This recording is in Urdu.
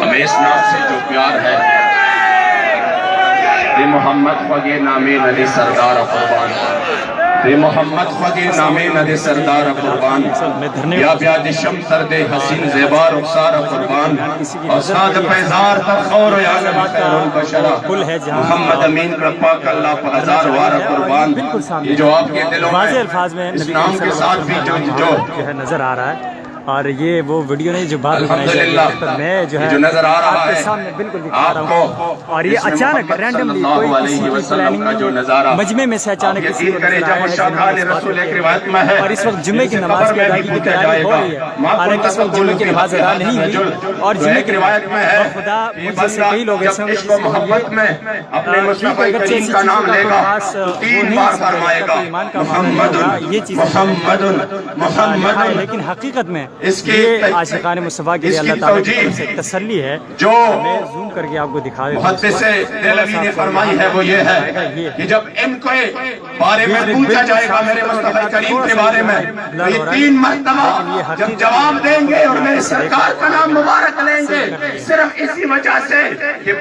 ہمیں اس نام سے جو پیار ہے، ری محمد فقیر نامی ندی سردار قربان، ری محمد فقیر نامی ندی سردار قربان، یا بیاد شم ترد حسین زیبا رخسار قربان، استاد پیزار تخور یا نبی خیر البشرہ محمد امین کرپا کاللہ پہزار وار قربان۔ یہ جو آپ کے دلوں میں اس نام کے ساتھ بھی جو نظر آ رہا ہے، اور یہ وہ ویڈیو نہیں جو بعد میں جو ہے نظر آ رہا ہے سامنے بالکل دکھا رہا ہوں، اور یہ اچانک رینڈملی کوئی کسی کی پلاننگ مجمع میں سے اچانک کسی کو نظر آیا ہے، اور اس وقت جمعے کی نماز کی ادائیگی کی تیاری ہو رہی ہے، حالانکہ اس وقت جمعے کی نماز ادا نہیں ہوئی، اور جمعے کی روایت میں ہے خدا مجھ سے کئی لوگ ایسے عشق و محبت میں اپنے مصطفیٰ کریم کا نام لے گا تو 3 بار فرمائے گا محمد محمد محمد، لیکن حقیقت میں اس کی عاشقان مصطفیٰ کے لیے اللہ تعالیٰ کی طرف سے تسلی ہے جو میں زوم کر کے آپ کو دکھا دیتا ہوں۔ محدث دہلوی نے فرمائی ہے وہ یہ ہے کہ جب ان کے بارے میں پوچھا جائے گا میرے مصطفیٰ کریم کے بارے میں تو یہ 3 مرتبہ جب جواب دیں گے اور میرے سرکار کا نام مبارک لیں گے، صرف اسی وجہ سے کہ